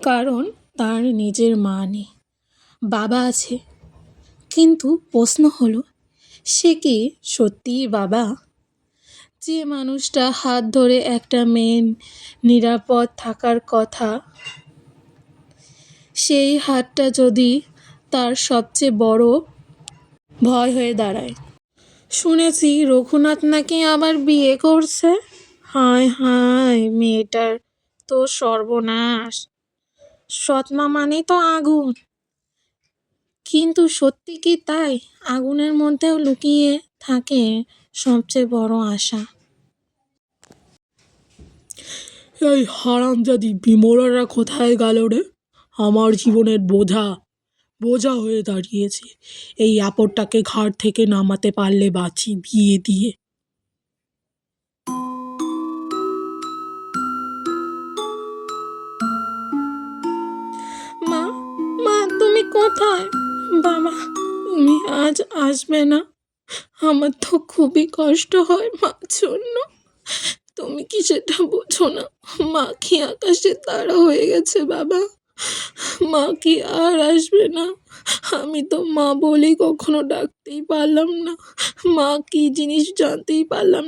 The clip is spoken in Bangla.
কারণ তার নিজের মা নেই, বাবা আছে, কিন্তু প্রশ্ন হলো, সে কি সত্যিই বাবা? যে মানুষটা হাত ধরে একটা মেয়ের নিরাপদ থাকার কথা, সেই হাতটা যদি তার সবচেয়ে বড় ভয় হয়ে দাঁড়ায়। শুনেছি রঘুনাথ নাকি আবার বিয়ে করছে। হায় হায়, মেয়েটার তো সর্বনাশ। সৎমা মানেই তো আগুন, কিন্তু সত্যি কি তাই? আগুনের মধ্যেও লুকিয়ে থাকে সবচেয়ে বড় আশা। এই হারামজাদি বিমলারা কোথায় গেল রে? আমার জীবনের বোঝা হয়ে দাঁড়িয়েছে। এই আপদটাকে ঘাট থেকে নামাতে পারলে বাঁচি বিয়ে দিয়ে। মা, মা তুমি কোথায়? বাবা, তুমি আজ আসবে না? আমার তো খুবই কষ্ট হয় মার জন্য। তুমি কি সেটা বোঝো না? মা কি আকাশে তারা হয়ে গেছে বাবা। মা কি আর আসবে না? আমি তো মা বলেই কখনো ডাকতেই পারলাম না, মা কি জিনিস জানতেই পারলাম না।